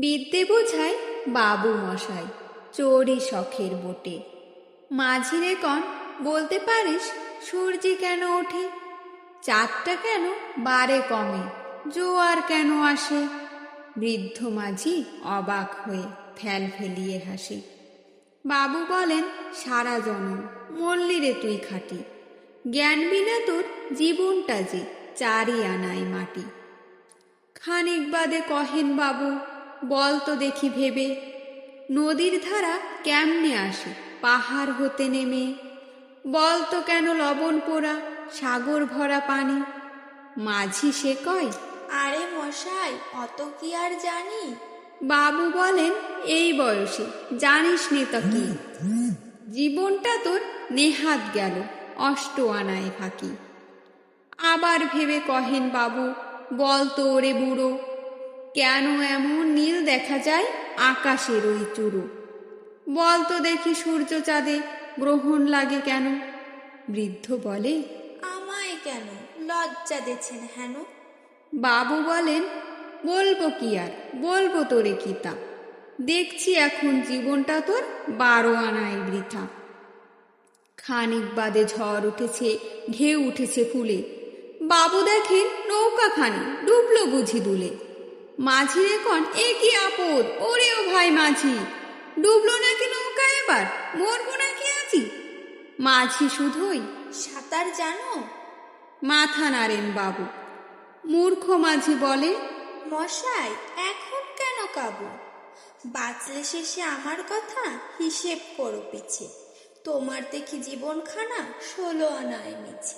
বিদ্যে বোঝায় বাবু মশাই চোরই শখের বটে। মাঝিরে কন বলতে পারিস সূর্যি কেন ওঠে? চাঁদটা কেন বারে কমে, জোয়ার কেন আসে? বৃদ্ধ মাঝি অবাক হয়ে ফেল ফেলিয়ে হাসে। বাবু বলেন সারা জনম মল্লি রে তুই খাটি, জ্ঞান বিনা তোর জীবনটা যে চারি আনাই মাটি। খানিক বাদে কহেন বাবু বল তো দেখি ভেবে, নদীর ধারা কেমনে আসে পাহাড় হতে নেমে? বল তো কেন লবণ পোড়া সাগর ভরা পানি? মাঝি সে কয় আরে মশাই, অত কি আর জানি? বাবু বলেন এই বয়সে জানিস নে তা কি, জীবনটা তোর নেহাত গেল অষ্ট আনায় ফাঁকি। আবার ভেবে কহেন বাবু বল তো ওরে বুড়ো, কেন এমন নীল দেখা যায় আকাশের ওই চূড়ো? বল তো দেখি সূর্য চাঁদে গ্রহণ লাগে কেন? বৃদ্ধ বলে আমায় কেন লজ্জা দিচ্ছেন হেন? বাবু বলেন বলবো কি আর, বলবো তোরে কি তা, দেখছি এখন জীবনটা তোর 12 আনায় বৃথা। খানিক বাদে ঝড় উঠেছে, ঢেউ উঠেছে ফুলে, বাবু দেখেন নৌকাখানি ডুবলো বুঝি দুলে। মাঝি রেকন এ কি আপদ, ওরে ও ভাই মাঝি, ডুবলো নাকি নৌকা এবার, মরবো নাকি আজি? মাঝি শুধুই সাঁতার জানো? মাথা নাড়েন বাবু। মূর্খ মাঝি বলে মশাই এখন কেন কাবু? বাঁচলে শেষে আমার কথা হিসেব করো পিছে, তোমার দেখি জীবনখানা 16 আনায় মিছে।